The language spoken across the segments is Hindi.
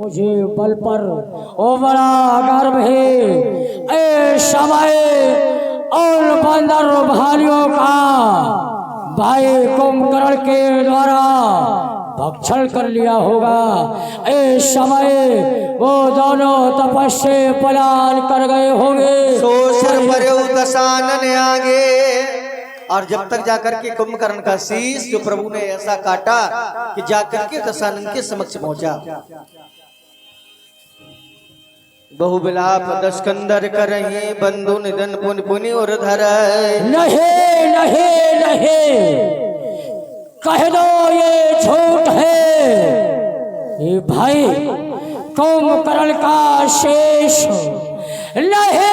मुझे बल पर ओ बड़ा गर्व है। ए समय और बंदर भाइयों का भाई कुंभकर्ण के द्वारा भक्षण कर लिया होगा। ए समय वो दोनों तपस्या पलायन कर गए होंगे। सोसर परे दशानन आगे, और जब तक जाकर के कुंभकर्ण का शीश जो प्रभु ने ऐसा काटा कि जाकर के दशानन के समक्ष पहुंचा। बहु विलाप दस्कंदर करहि बंधु निधन पुनि पुनि और धर। नहीं नहीं नहीं, कह दो ये झूठ है। ये भाई कुंभकर्ण का शेष नहीं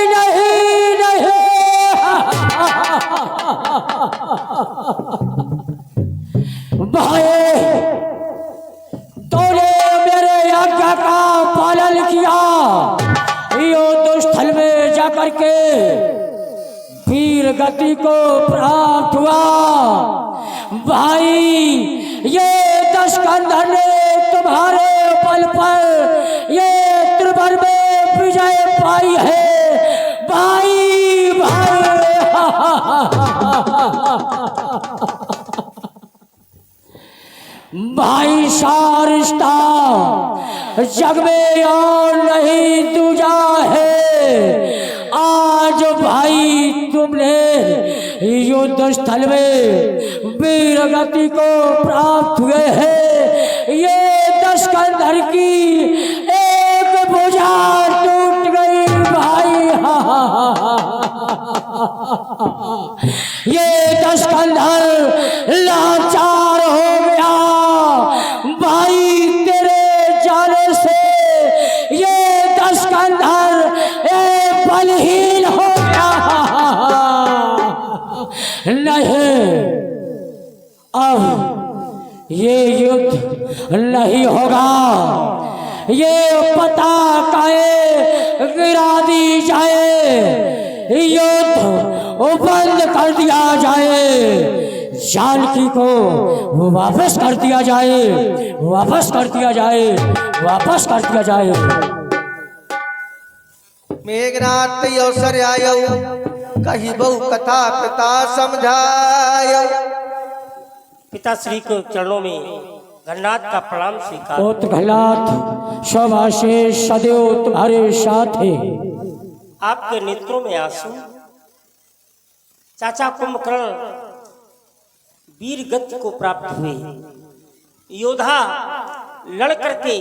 नहीं नहीं। भाई तूने मेरे आज्ञा का पालन किया, युद्ध स्थल में जाकर के वीर गति को प्राप्त हुआ। भाई ये दशकंधर ने तुम्हारे बल पर ये त्रिभुवन में विजय पाई है। भाई भाई भाई सारिष्टा जग में और नहीं दूजा है। आज भाई तुमने युद्ध स्थल में वीर गति को प्राप्त हुए हैं। ये दशकंधर की एक भुजा टूट गई भाई। ये दशकंधर लाचार हो गया भाई। तेरे जाने से ये दशकंधर बलहीन हो गया। नहीं, अब ये युद्ध नहीं होगा। ये पता काहे गिरा दी जाए, युद्ध बंद कर दिया जाए, जानकी को वापस कर दिया जाए, वापस कर दिया जाए, वापस कर दिया जाए। मेघनाथ अवसर आयो कही बहु कथा पिता समझायो। पिता श्री को चरणों में गणनाथ का प्रणाम स्वीकार। गणनाथ शोभाशेष सदैव तुम्हारे साथ है। आपके नेत्रों में आंसू। चाचा कुंभकर्ण वीर गति को प्राप्त हुए योद्धा लड़ करके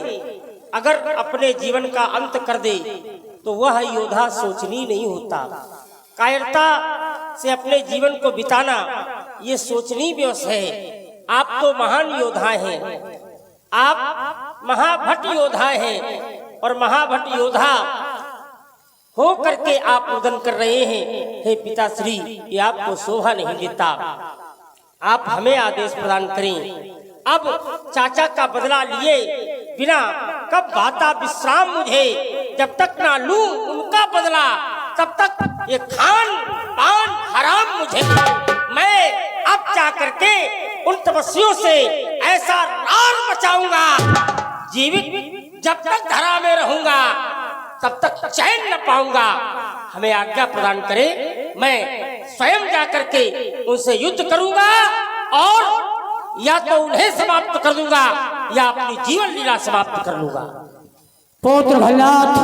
अगर अपने जीवन का अंत कर दे तो वह योद्धा सोचनीय नहीं होता। कायरता से अपने जीवन को बिताना ये सोचनीय विवश है। आप तो महान योद्धा हैं, आप महाभट योद्धा हैं, और महाभट योद्धा हो करके आप रुदन कर रहे हैं। हे पिताश्री, ये आपको शोभा नहीं देता। आप हमें आदेश प्रदान करें। अब चाचा का बदला लिए बिना कब बाता विश्राम मुझे, जब तक ना लूं उनका बदला तब तक ये खान पान हराम मुझे। मैं अब जा करके उन तपस्वियों से ऐसा रार मचाऊंगा, जीवित जब तक धरा में रहूंगा तब तक चैन न पाऊंगा। हमें आज्ञा प्रदान करें, मैं स्वयं जा करके उनसे युद्ध करूंगा और या तो उन्हें समाप्त कर दूंगा या अपनी जीवन लीला समाप्त कर लूंगा। पुत्र भल्लाथ,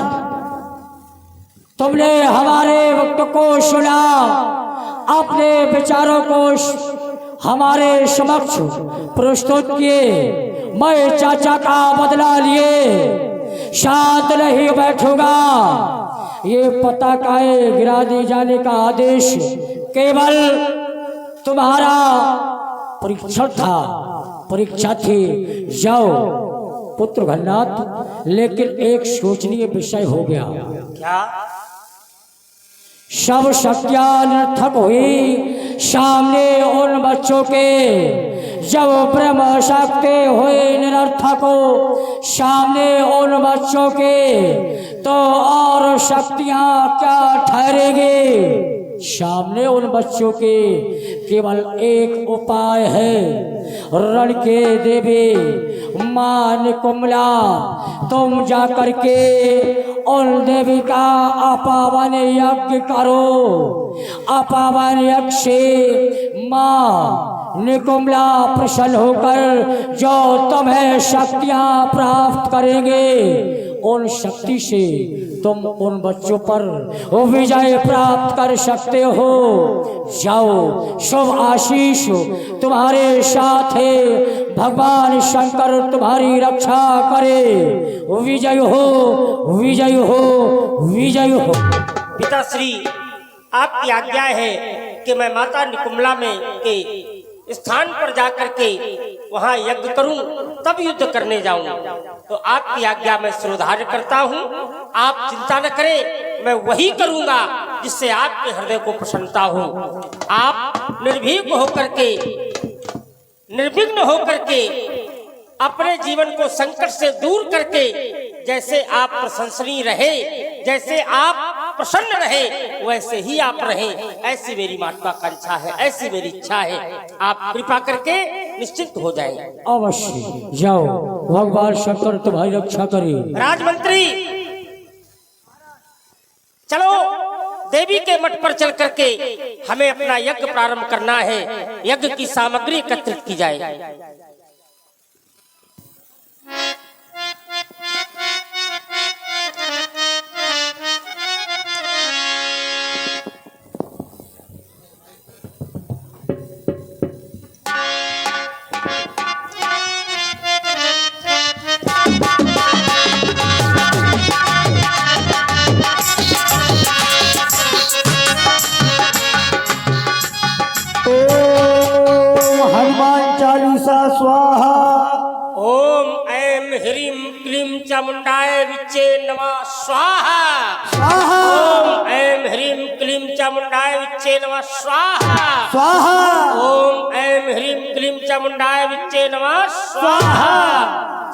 तुमने हमारे वक्त को सुना, अपने विचारों को हमारे समक्ष प्रस्तुत किए। मैं चाचा का बदला लिए शांत नहीं बैठूंगा। ये पता काहे गिरा दिए जाने का आदेश केवल तुम्हारा परीक्षण था, परीक्षा थी। जाओ पुत्र गणनाथ, लेकिन एक सोचनीय विषय हो गया। क्या? सब शक्तियां निरर्थक हुई सामने उन बच्चों के। जब ब्रह्म शक्ति हुई निरर्थक हो सामने उन बच्चों के, तो और शक्तियां क्या ठहरेगी। सामने उन बच्चों के केवल एक उपाय है। रण के देवी मां निकुम्बला, तुम जा करके उन देवी का अपावन यज्ञ करो। अपावन यज्ञ से मां निकुम्बला प्रसन्न होकर जो तुम्हें शक्तियां प्राप्त करेंगे, उन शक्ति से तुम उन बच्चों पर विजय प्राप्त कर सकते हो। जाओ, शुभ आशीष तुम्हारे साथ है। भगवान शंकर तुम्हारी रक्षा करे। विजय हो, विजय हो, विजय हो। पिताश्री, आपकी आज्ञा है कि मैं माता निकुम्बला में के स्थान पर जाकर के वहां यज्ञ करूं, तब युद्ध करने जाऊं। तो आपकी आज्ञा मैं श्रोधार्य करता हूं। आप चिंता न करें, मैं वही करूंगा जिससे आपके हृदय को प्रसन्नता हो। आप निर्भीक होकर के, निर्विघ्न होकर के अपने जीवन को संकट से दूर करके जैसे आप प्रशंसनीय रहे, जैसे आप प्रसन्न रहे, वैसे ही आप रहें, ऐसी मेरी महत्वाकांक्षा है, ऐसी मेरी इच्छा है। आप कृपा करके निश्चिंत हो जाएं। अवश्य जाओ, भगवान शंकर तुम्हारी रक्षा करे। राजमंत्री, चलो देवी के मठ पर चल करके हमें अपना यज्ञ प्रारंभ करना है। यज्ञ की सामग्री एकत्रित की जाए। स्वाहा। ओम ऐं ह्रीं क्लीं चामुंडाय विच्चे नमः स्वाहा। स्वाहा। ओम ऐं ह्रीं क्लीं चामुंडाय विच्चे नमः स्वाहा। स्वाहा। ओम ऐं ह्रीं क्लीं चामुंडाय विच्चे नमः स्वाहा।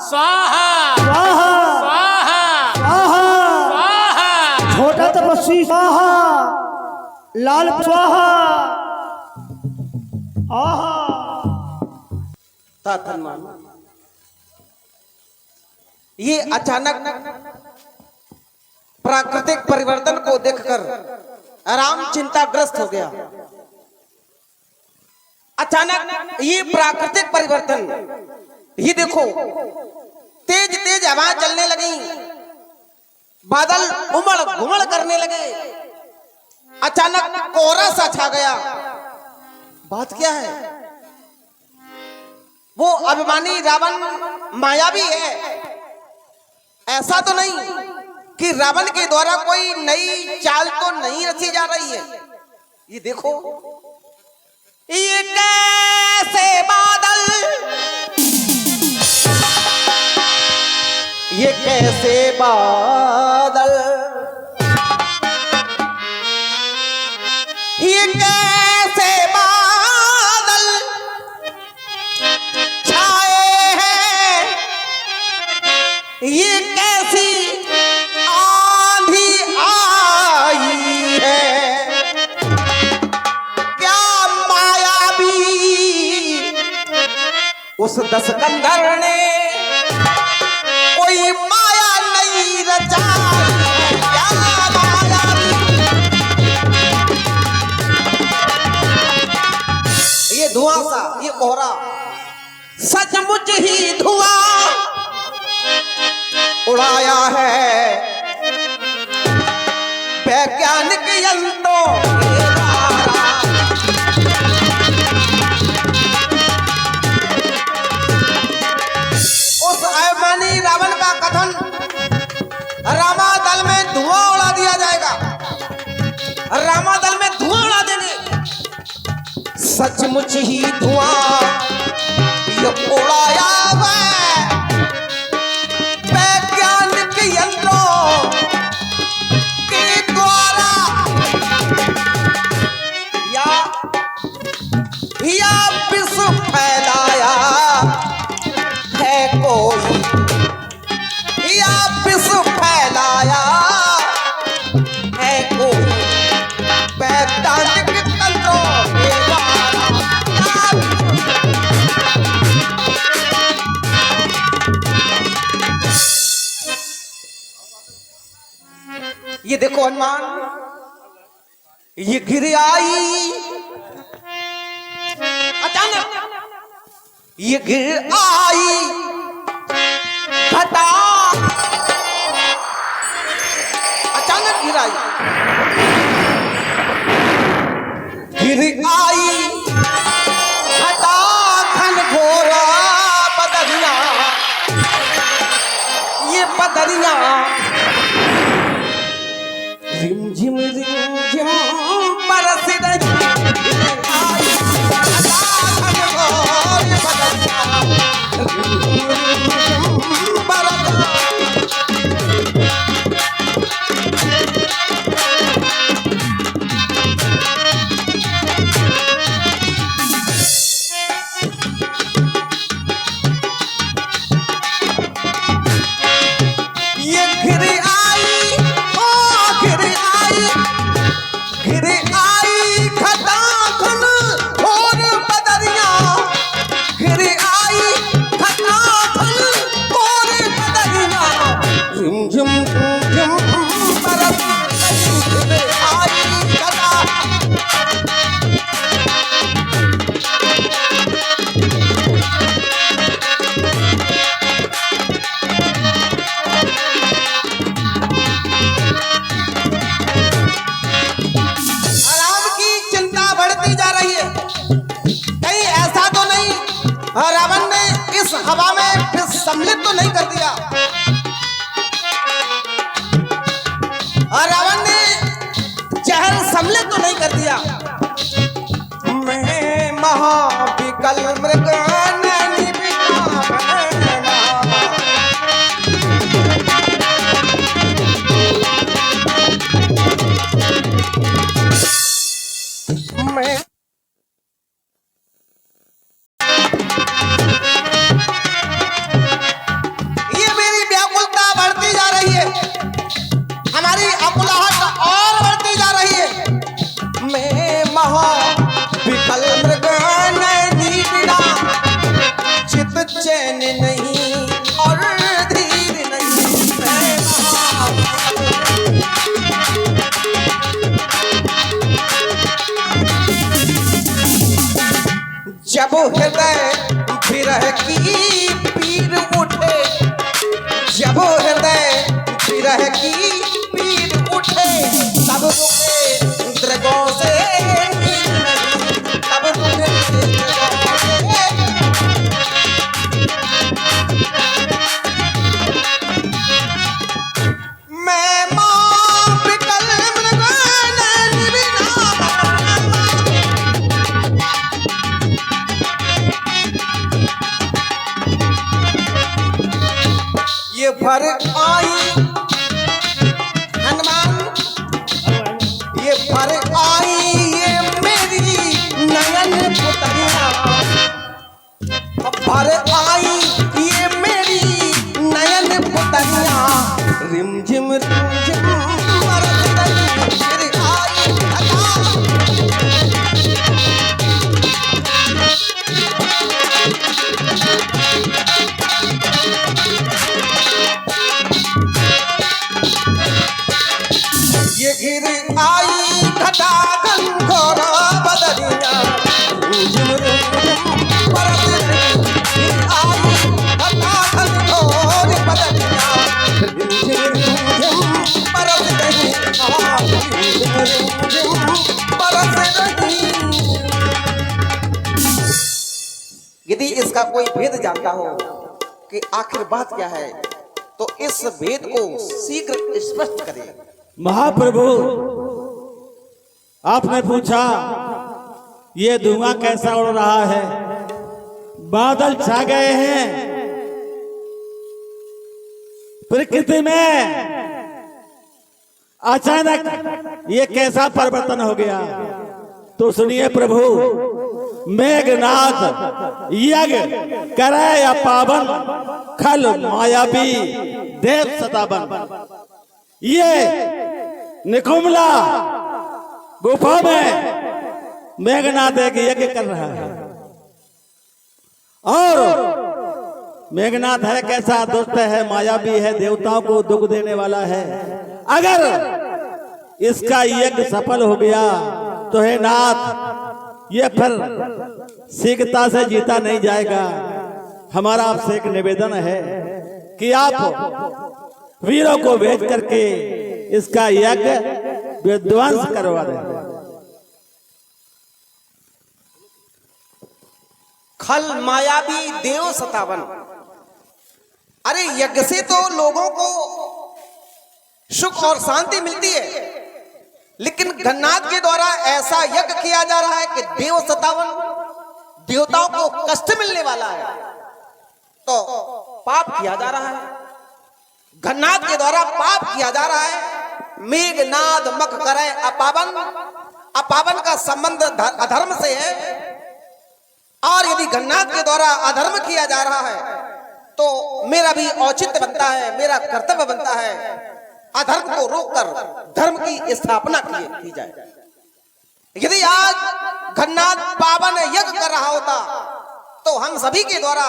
स्वाहा स्वाहा। स्वाहा स्वाहा। स्वाहा। छोटा तपस्वी स्वाहा। लाल स्वाहा। आहा। ये अचानक प्राकृतिक परिवर्तन को देखकर राम चिंताग्रस्त हो गया। अचानक ये प्राकृतिक परिवर्तन, ये देखो तेज तेज हवा चलने लगी, बादल उमड़ घुमड़ करने लगे, अचानक कोहरा सा छा गया। बात क्या है? वो अभिमानी रावण मायावी है। ऐसा तो नहीं कि रावण के द्वारा कोई नई चाल तो नहीं रची जा रही है। ये देखो, ये कैसे बादल, ये कैसे बादल, ये कैसे बादल छाए हैं, ये कैसी आंधी आई है, क्या मायावी उस दशकंधर ने कोई माया नहीं रचाई है, क्या मायावी। ये धुआं सा, ये कोहरा सचमुच ही धुआं उड़ाया है वैज्ञानिक यंत्रों के द्वारा। उस अभिमानी रावण का कथन, रामादल में धुआं उड़ा दिया जाएगा, रामादल में धुआं उड़ा देंगे। सचमुच ही धुआं ये उड़ाया है वैज्ञानिक यंत्रों के द्वारा, या विश्व फैलाया है कोई, या विश्व फैलाया है कोई वैज्ञानिक ये देखो हनुमान, ये गिर आई अचानक, ये गिर आई घटा, अचानक गिर आई, गिर आई घटा घन घोरा बदरिया, ये बदरिया रिमझिम रिमझिम बरस रही, आई घटा घन घोर बदरिया, रिमझिम रिमझिम बरस रावण ने इस हवा में फिर सम्मिलित तो नहीं कर दिया, और रावण ने जहर सम्मिलित तो नहीं कर दिया। मैं महाविकल मृग नैनी मैं चैन नहीं और धीर नहीं, जब हृदय विरह की पीर उठे, जब हृदय विरह की पीर उठे, तब रुके दृगों से तब रुके ये भर आई हनुमान, ये भर आई ये मेरी नयन पुतलिया, भर आई ये मेरी नयन पुतलिया, रिमझिम रिमझिम बरस रही, गिर आई ये गिर आई घटा घन घोरा बदरिया, रिमझिम रिमझिम बरस रही, गिर आई घटा घन घोर बदरिया, रिमझिम रिमझिम बरस रही, रिमझिम रिमझिम बरस रही। यदि इसका कोई भेद जानता हो कि आखिर बात क्या है, तो इस भेद को शीघ्र स्पष्ट करें। महाप्रभु, आपने पूछा ये धुआं कैसा उड़ रहा है, बादल छा गए हैं प्रकृति में, अचानक ये कैसा परिवर्तन हो गया। तो सुनिए प्रभु, मेघनाथ यज्ञ करे या पावन, खल मायावी देव सतावन, ये निकुमला गुफा में मेघनाथ एक यज्ञ कर रहा है, और मेघनाथ है कैसा दुष्ट है, मायावी है, देवताओं को दुख देने वाला है। अगर इसका यज्ञ सफल हो गया तो हे नाथ, ये फिर शीघ्रता से जीता नहीं जाएगा। हमारा आपसे एक निवेदन है कि आप वीरों को भेज करके इसका यज्ञ विध्वंस करवा दें। खल मायावी देव सतावन। अरे यज्ञ से तो लोगों को सुख और शांति मिलती है, लेकिन गन्नाथ के द्वारा ऐसा यज्ञ किया जा रहा है कि देव सतावन, देवताओं को कष्ट मिलने वाला है, तो पाप किया जा रहा है। गन्नाथ के द्वारा पाप किया जा रहा है। मेघनाद मख करे अपावन, अपावन का संबंध अधर्म से है, और यदि गन्नाथ के द्वारा अधर्म किया जा रहा है तो मेरा भी औचित्य बनता है, मेरा कर्तव्य बनता है, अधर्म को रोककर धर्म की स्थापना की जाए। यदि आज गन्नाथ पावन यज्ञ कर रहा होता तो हम सभी के द्वारा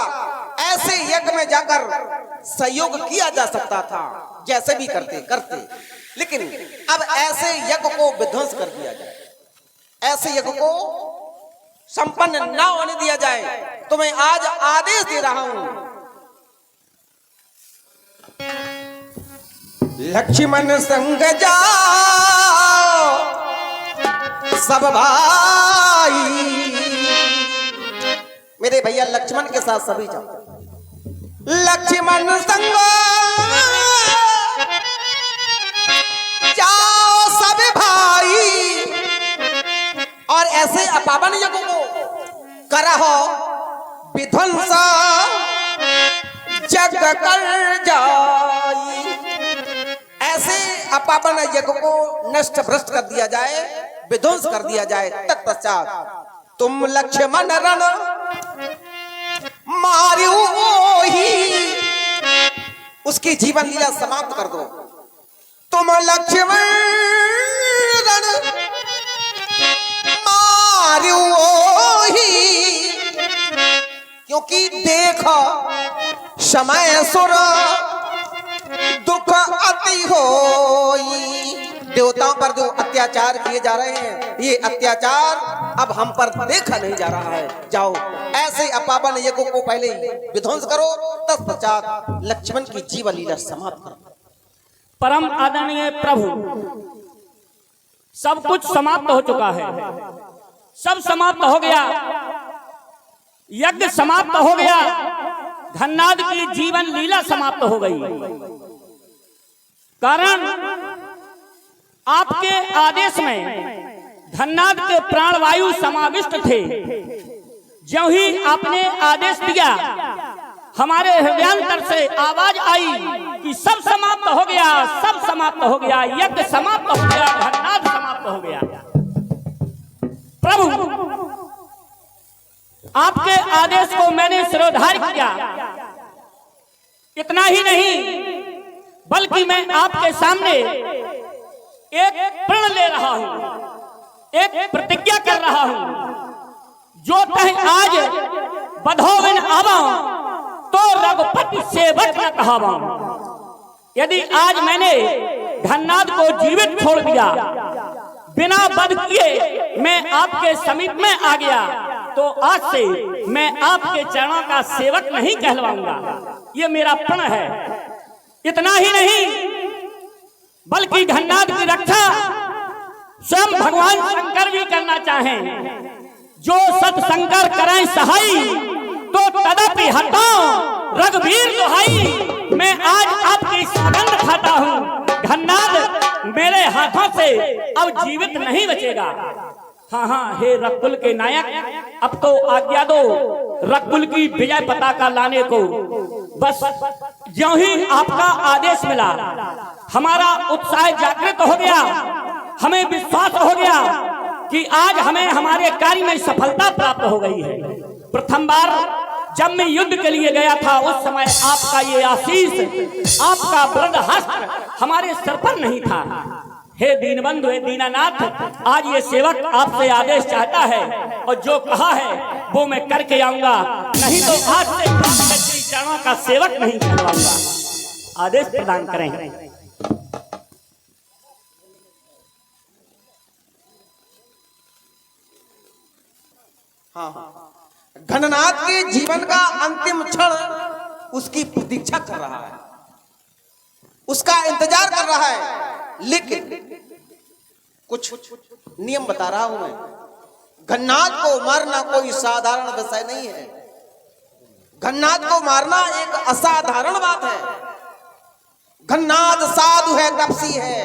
ऐसे यज्ञ में जाकर सहयोग किया जा सकता था, जैसे भी करते। लेकिन अब ऐसे यज्ञ को विध्वंस कर दिया जाए, ऐसे यज्ञ को संपन्न न होने दिया जाए। तो मैं आज आदेश दे रहा हूं, लक्ष्मण संग जाओ सब भाई। मेरे भैया लक्ष्मण के साथ सभी जाओ। लक्ष्मण संग जाओ सब भाई, और ऐसे अपावन यज्ञ को करहो विध्वंस जग कर जाई। ऐसे अपावन यज्ञ को नष्ट भ्रष्ट कर दिया जाए, विध्वंस कर दिया जाए। तत्पश्चात तुम लक्ष्मण रण मारो ही, उसकी जीवन लीला समाप्त कर दो। तुम लक्ष्मण रण मारो ही, क्योंकि देखो समय सुर दुख अति होई। देवताओं पर जो अत्याचार किए जा रहे हैं, ये अत्याचार अब हम पर देखा नहीं जा रहा है। जाओ ऐसे अपावन यज्ञ को पहले विध्वंस करो, तत्पश्चात लक्ष्मण की जीवन लीला समाप्त करो। परम आदरणीय प्रभु, सब कुछ समाप्त हो चुका है, सब समाप्त हो गया, यज्ञ समाप्त हो गया, धन्नाद की जीवन लीला समाप्त हो गई। कारण आपके आदेश में धन्नाद के प्राणवायु समाविष्ट थे। ज्यों ही आपने आदेश दिया, हमारे हृदयांतर से आवाज आई कि सब समाप्त हो गया, सब समाप्त हो गया, यज्ञ समाप्त हो गया, धन्नाद समाप्त हो गया। प्रभु, आपके आदेश को मैंने शिरोधार्य किया। इतना ही नहीं, बल्कि मैं आपके सामने एक प्रण ले रहा हूं, एक प्रतिज्ञा कर रहा हूं। जो कहीं आज बधोविन आवा तो रघुपति सेवक न कहावा। यदि आज मैंने धन्नाद को जीवित छोड़ दिया, बिना वध किए मैं आपके समीप में आ गया, तो आज से मैं आपके चरणों का सेवक नहीं कहलवाऊंगा। ये मेरा प्रण है। इतना ही नहीं, बल्कि धन्नाद की रक्षा स्वयं भगवान शंकर भी करना चाहें। जो सतशंकर करें सहाय, तो तदपि हटाओ रघुवीर दुहाई। मैं आज आपकी सौगंध खाता हूँ, धन्नाद मेरे हाथों से अब जीवित नहीं बचेगा। हाँ हाँ, हे रकुल के नायक, अब तो आज्ञा दो रकुल की विजय पताका लाने को। बस ज्यों ही आपका आदेश मिला, हमारा उत्साह जागृत हो गया, हमें विश्वास हो गया कि आज हमें हमारे कार्य में सफलता प्राप्त हो गई है। प्रथम बार जब मैं युद्ध के लिए गया था, उस समय आपका ये आशीष, आपका वृद्ध हस्त हमारे सर पर नहीं था। हे दीनबंधु, हे दीनानाथ, आज ये सेवक आपसे आदेश चाहता है, और जो कहा है वो मैं करके आऊंगा, नहीं तो आज से आपके श्री चरणों का सेवक नहीं कहलाऊंगा। आदेश प्रदान करें। हाँ घननाथ के जीवन का अंतिम क्षण उसकी प्रतीक्षा कर रहा है, उसका इंतजार कर रहा है। लेकिन कुछ नियम बता रहा हूं मैं। घननाथ को मारना कोई साधारण विषय नहीं है। घननाथ को मारना एक असाधारण बात है। घननाथ साधु है, तपसी है,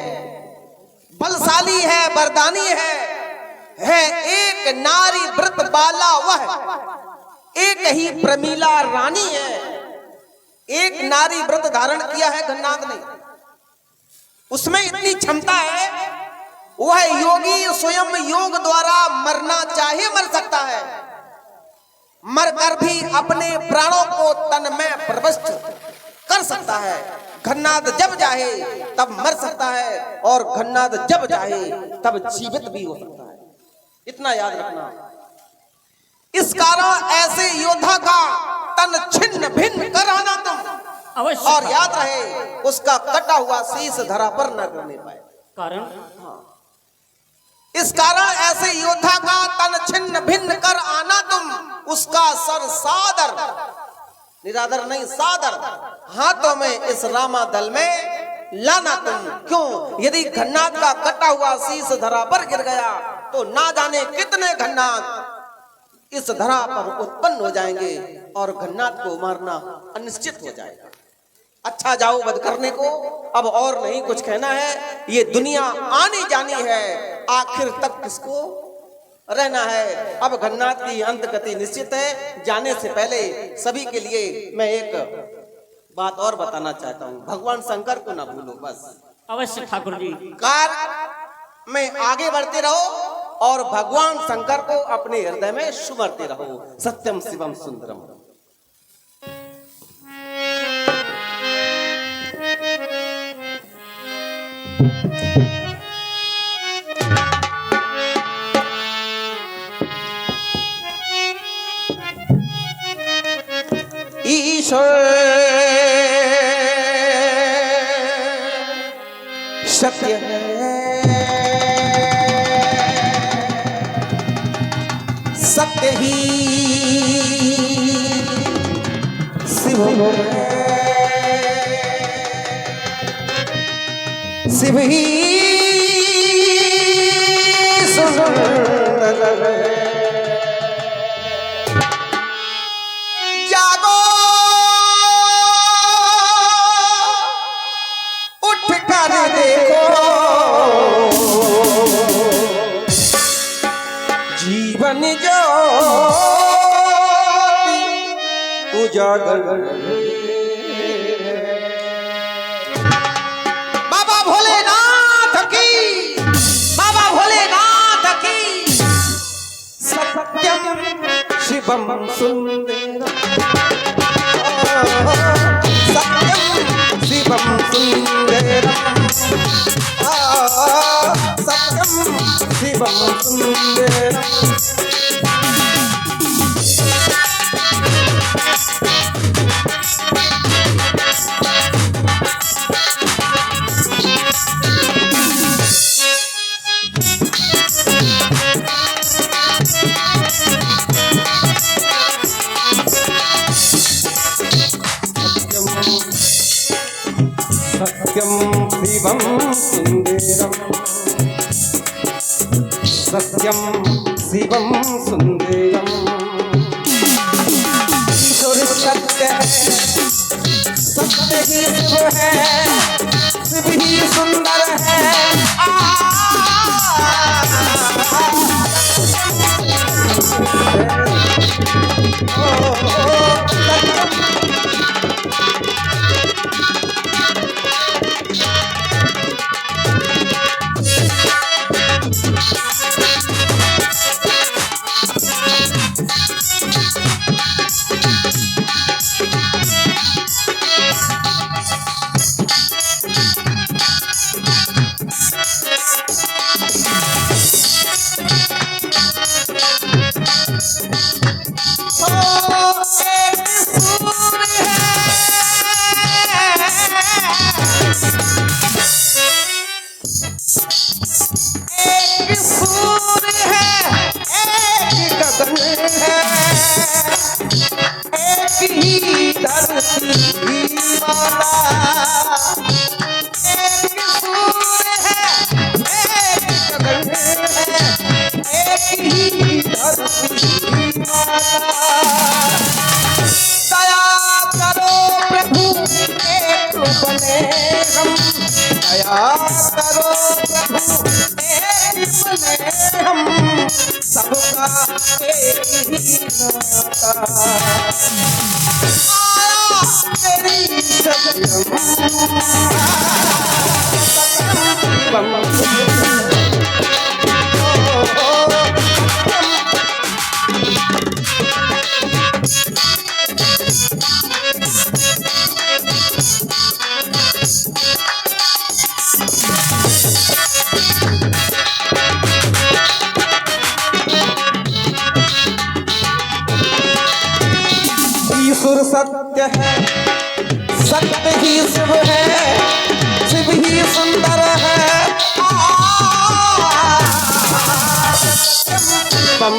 बलशाली है, वरदानी है एक नारी व्रत बाला, वह एक ही प्रमीला रानी है। एक नारी व्रत धारण किया है घननाथ ने, उसमें इतनी क्षमता है, वह योगी स्वयं योग द्वारा मरना चाहे मर सकता है, मरकर भी अपने प्राणों को तन में प्रविष्ट कर सकता है। घननाथ जब चाहे तब मर सकता है और घननाथ जब चाहे तब जीवित भी हो सकता है, इतना याद रखना। इस कारण ऐसे योद्धा का तन छिन्न भिन्न कराना तुम, अवश्य। और याद रहे उसका कटा हुआ शीश धरा पर न करने पाए। कारण इस कारण ऐसे योद्धा का तन छिन्न भिन्न कर आना तुम, उसका सर सादर, निरादर नहीं सादर, हाथों में इस रामा दल में लाना तुम। क्यों? यदि घननाथ का कटा हुआ शीश धरा पर गिर गया तो ना जाने कितने घननाथ इस धरा पर उत्पन्न हो जाएंगे और घननाथ को मारना अनिश्चित हो जाएगा। अच्छा जाओ वध करने को, अब और नहीं कुछ कहना है। ये दुनिया आनी जानी है, आखिर तक किसको रहना है। अब घननाथ की अंत गति निश्चित है। जाने से पहले सभी के लिए मैं एक बात और बताना चाहता हूँ, भगवान शंकर को ना भूलो बस। अवश्य ठाकुर जी। कार्य में आगे बढ़ते रहो और भगवान शंकर को अपने हृदय में सुमरते रहो। सत्यम शिवम सुंदरम। ईश्वर सत्य है, सत्य ही शिव है, शिव ही सुंदर है। जागो उठ कर देखो, जीवन ज्योति उजागर। बाबा भोलेनाथ की, बाबा भोलेनाथ की। सत्यम शिवम सुंदरम, सत्यम शिवम सुंदरम, सत्यम शिवम सुंदरम। सत्यम शिवम सुंदरम, सत्यम शिवम सुंदरम। ईश्वर सत्य है, सत्य ही शिव है, शिव ही सुंदर है। करो प्रभु एक मन हम सबका एक ही नाता। आया तेरी ईश्वर सत्य है, सत्य ही शिव है, शिव ही सुंदर है। बम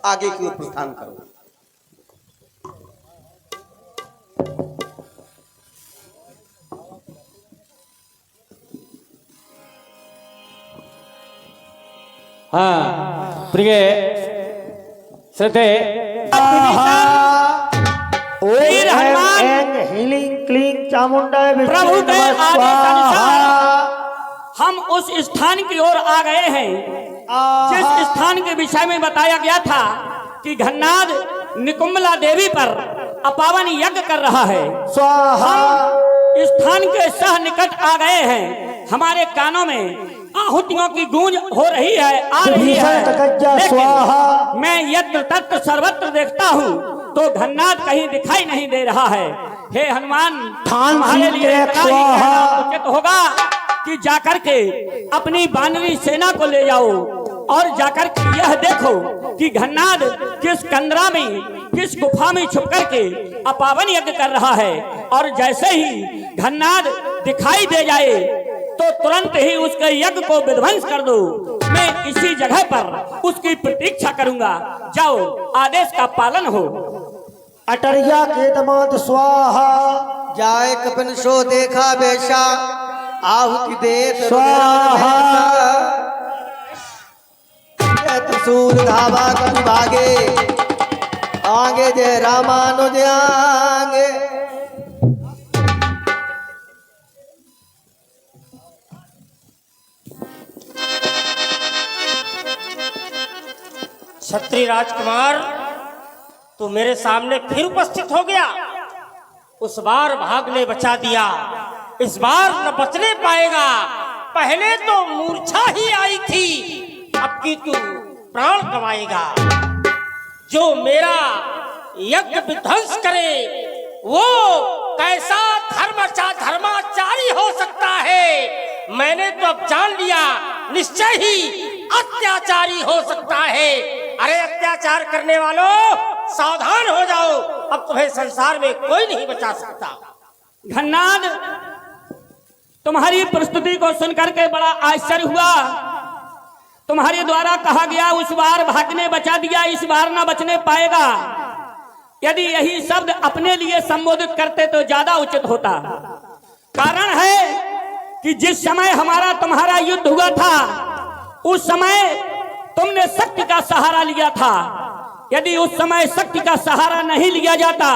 आगे की ओर प्रस्थान करो। हाँ प्रिय श्रद्धे वीर हनुमान हीलिंग क्लीन चामुंडा प्रभु के आदेश अनुसार हम उस स्थान की ओर आ गए हैं जिस स्थान के विषय में बताया गया था कि घन्नाद निकुंबला देवी पर अपावन यज्ञ कर रहा है। हम स्थान के सह निकट आ गए हैं। हमारे कानों में आहुतियों की गूंज हो रही है, आ रही है, लेकिन मैं यत्र तत्र सर्वत्र देखता हूँ तो घन्नाद कहीं दिखाई नहीं दे रहा है। हे हनुमान, तुम्हारे लिए उचित होगा कि जाकर के अपनी बानरी सेना को ले जाओ और जाकर के यह देखो कि घन्नाद किस कंदरा में, किस गुफा में छुप करके अपावन यज्ञ कर रहा है। और जैसे ही घन्नाद दिखाई दे जाए तो तुरंत ही उसके यज्ञ को विध्वंस कर दो। मैं इसी जगह पर उसकी प्रतीक्षा करूंगा। जाओ, आदेश का पालन हो। अटरिया के दमाद स्वाहा, जाए कपन सो देखा बेशा, आहुति दे स्वाहा। त्रिशूल धावा कर भागे, आगे जय रामानुज आगे। क्षत्रिय राजकुमार, तू मेरे सामने फिर उपस्थित हो गया। उस बार भाग ने बचा दिया, इस बार न बचने पाएगा। पहले तो मूर्छा ही आई थी, अब की तू प्राण गंवाएगा। जो मेरा यज्ञ विध्वंस करे वो कैसा धर्माचारी हो सकता है। मैंने तो अब जान लिया, निश्चय ही अत्याचारी हो सकता है। अरे अत्याचार करने वालों, सावधान हो जाओ, अब तुम्हें संसार में कोई नहीं बचा सकता। घन्नाद, तुम्हारी प्रस्तुति को सुनकर के बड़ा आश्चर्य हुआ। तुम्हारे द्वारा कहा गया उस बार भागने बचा दिया, इस बार ना बचने पाएगा। यदि यही शब्द अपने लिए संबोधित करते तो ज्यादा उचित होता। कारण है कि जिस समय हमारा तुम्हारा युद्ध हुआ था उस समय तुमने शक्ति का सहारा लिया था। यदि उस समय शक्ति का सहारा नहीं लिया जाता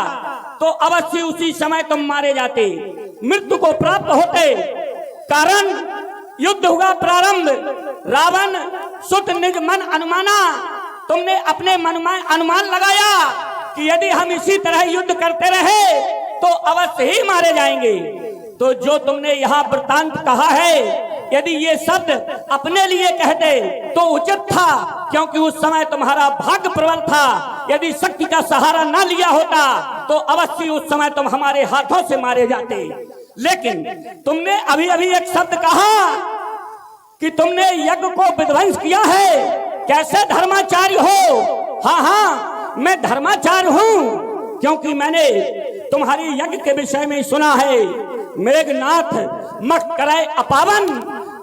तो अवश्य उसी समय तुम मारे जाते, मृत्यु को प्राप्त होते। कारण युद्ध हुआ प्रारंभ, रावण सुत निज मन अनुमाना। तुमने अपने मन में अनुमान लगाया कि यदि हम इसी तरह युद्ध करते रहे तो अवश्य ही मारे जाएंगे। तो जो तुमने यहाँ वृत्तांत कहा है, यदि ये शब्द अपने लिए कहते तो उचित था, क्योंकि उस समय तुम्हारा भाग्य प्रबल था। यदि शक्ति का सहारा न लिया होता तो अवश्य उस समय तुम हमारे हाथों से मारे जाते। लेकिन तुमने अभी अभी एक शब्द कहा कि तुमने यज्ञ को विध्वंस किया है। कैसे धर्माचार्य हो? हाँ हाँ, मैं धर्माचार्य हूँ, क्योंकि मैंने तुम्हारी यज्ञ के विषय में सुना है। मेघनाथ मठ करे अपावन,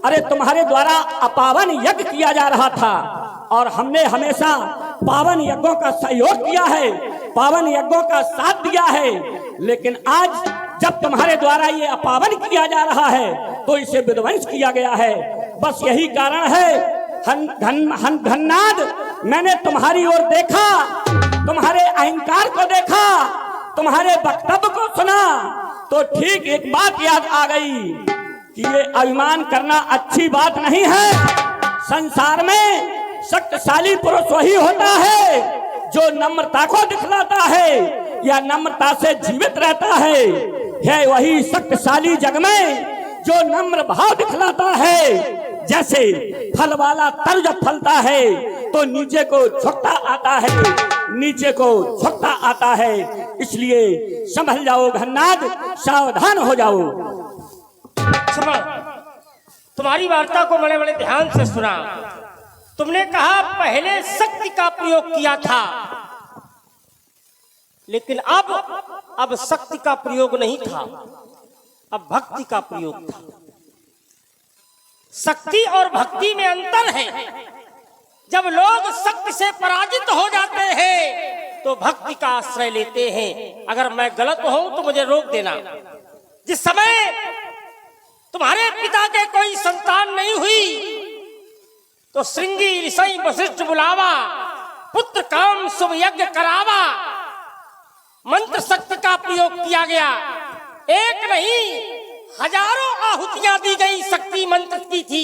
अरे तुम्हारे द्वारा अपावन यज्ञ किया जा रहा था और हमने हमेशा पावन यज्ञों का सहयोग किया है, पावन यज्ञों का साथ दिया है। लेकिन आज जब तुम्हारे द्वारा ये अपावन किया जा रहा है तो इसे विध्वंस किया गया है। बस यही कारण है घननाद, मैंने तुम्हारी ओर देखा, तुम्हारे अहंकार को देखा, तुम्हारे वक्तव्य को सुना तो ठीक एक बात याद आ गई कि ये अभिमान करना अच्छी बात नहीं है। संसार में शक्तिशाली पुरुष वही होता है जो नम्रता को दिखलाता है या नम्रता से जीवित रहता है वही शक्तिशाली जग में जो नम्र भाव दिखलाता है। जैसे फल वाला तर जब फलता है तो नीचे को झुकता आता है, नीचे को झुकता आता है। इसलिए संभल जाओ घननाद, सावधान हो जाओ। तुम्हारी वार्ता को मैंने बड़े ध्यान से सुना। तुमने कहा पहले शक्ति का प्रयोग किया था, लेकिन अब शक्ति का प्रयोग नहीं था, अब भक्ति का प्रयोग था। शक्ति और भक्ति में अंतर है। जब लोग शक्ति से पराजित हो जाते हैं तो भक्ति का आश्रय लेते हैं। अगर मैं गलत हूं तो मुझे रोक देना। जिस समय तुम्हारे पिता के कोई संतान नहीं हुई तो श्रृंगी ऋषि वशिष्ठ बुलावा, पुत्र काम शुभ यज्ञ करावा, मंत्र शक्ति का प्रयोग किया गया। एक नहीं हजारों आहुतियां दी गई, शक्ति मंत्र की थी,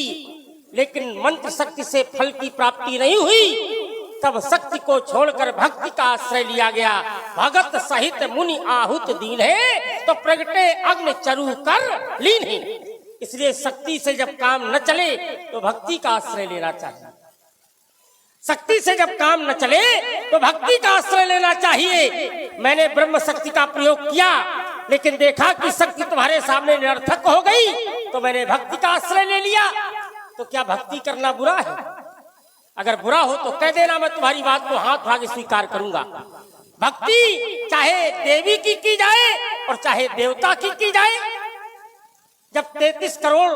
लेकिन मंत्र शक्ति से फल की प्राप्ति नहीं हुई। तब शक्ति को छोड़कर भक्ति का आश्रय लिया गया। भगत सहित मुनि आहुत दीन है तो प्रगटे अग्नि चरु कर लीन है। इसलिए शक्ति से जब काम न चले तो भक्ति का आश्रय लेना चाहिए। शक्ति से जब काम न चले तो भक्ति का आश्रय लेना चाहिए। मैंने ब्रह्म शक्ति का प्रयोग किया, लेकिन देखा कि शक्ति तुम्हारे सामने निरर्थक हो गई तो मैंने भक्ति का आश्रय ले लिया। तो क्या भक्ति करना बुरा है? अगर बुरा हो तो कह देना, मैं तुम्हारी बात को हाथ भागे स्वीकार करूंगा। भक्ति चाहे देवी की जाए और चाहे देवता की जाए। जब 33 करोड़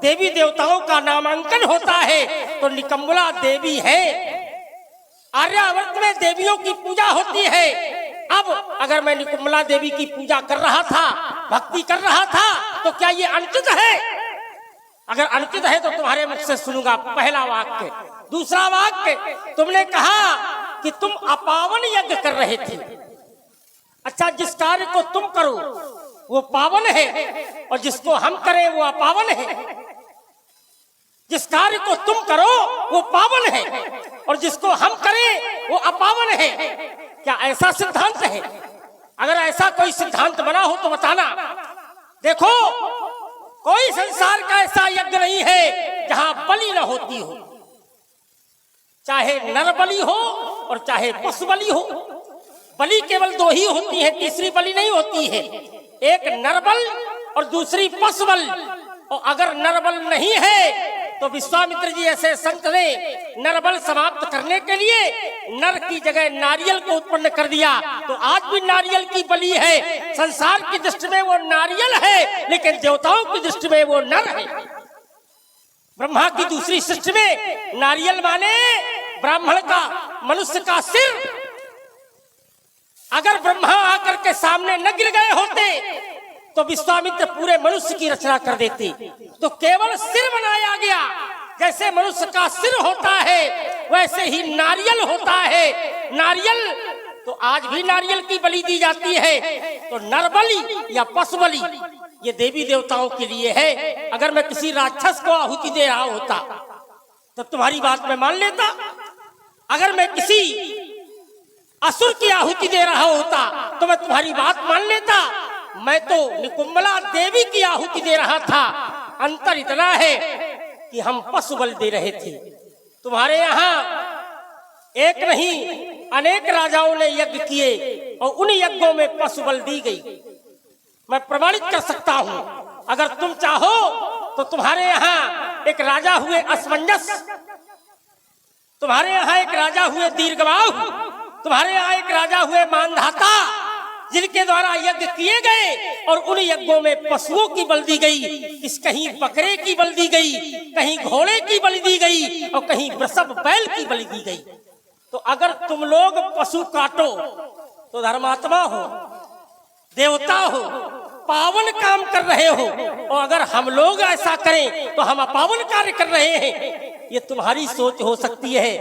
देवी देवताओं का नामांकन होता है तो निकम्बला देवी है। आर्यावर्त में देवियों की पूजा होती है। अब अगर मैं निकम्बला देवी की पूजा कर रहा था, भक्ति कर रहा था, तो क्या ये अनुचित है? अगर अनुचित है तो तुम्हारे मुख से सुनूंगा। पहला वाक्य। दूसरा वाक्य, तुमने कहा कि तुम अपावन यज्ञ कर रहे थे। अच्छा, जिस कार्य को तुम करो वो पावन है और जिसको हम करें वो अपावन है। जिस कार्य को तुम करो वो पावन है और जिसको हम करें वो अपावन है। क्या ऐसा सिद्धांत है? अगर ऐसा कोई सिद्धांत बना हो तो बताना। देखो, कोई संसार का ऐसा यज्ञ नहीं है जहां बलि न होती हो। चाहे नर बलि हो और चाहे पशु बलि हो। बलि केवल 2 ही होती है, तीसरी बलि नहीं होती है। एक नरबल और दूसरी पशु बल। और अगर नरबल नहीं है तो विश्वामित्र जी ऐसे संत ने नरबल समाप्त करने के लिए नर की जगह नारियल को उत्पन्न कर दिया। तो आज भी नारियल की बलि है। संसार की दृष्टि में वो नारियल है, लेकिन देवताओं की दृष्टि में वो नर है। ब्रह्मा की दूसरी सृष्टि में नारियल माने ब्राह्मण का, मनुष्य का सिर। अगर ब्रह्मा आकर के सामने न गिर गए होते तो विश्वामित्र पूरे मनुष्य की रचना कर देते। तो केवल सिर बनाया गया। जैसे मनुष्य का सिर होता है वैसे ही नारियल होता है। नारियल तो आज भी नारियल की बलि दी जाती है। तो नर बलि या पशु बलि ये देवी देवताओं के लिए है। अगर मैं किसी राक्षस को आहुति दे रहा होता तो तुम्हारी बात मैं मान लेता। अगर मैं किसी असुर की आहुति दे रहा होता तो मैं तुम्हारी बात मान लेता। मैं तो निकुम्बला देवी की आहुति दे रहा था। अंतर इतना है कि हम पशु बल दे रहे थे। तुम्हारे यहाँ एक नहीं अनेक राजाओं ने यज्ञ किए और उन यज्ञों में पशु बल दी गई। मैं प्रमाणित कर सकता हूँ। अगर तुम चाहो तो तुम्हारे यहाँ एक राजा हुए असमंजस, तुम्हारे यहाँ एक राजा हुए दीर्घबाहु, तुम्हारे यहाँ एक राजा हुए मानधाता, जिनके द्वारा यज्ञ किए गए और उन यज्ञों में पशुओं की बलि दी गई, कहीं बकरे की बलि दी गई, कहीं घोड़े की बलि दी गई और कहीं वृषभ बैल की बलि दी गई। तो अगर तुम लोग पशु काटो तो धर्मात्मा हो, देवता हो, पावन काम कर रहे हो, और अगर हम लोग ऐसा करें तो हम अपावन कार्य कर रहे हैं। ये तुम्हारी सोच हो सकती है,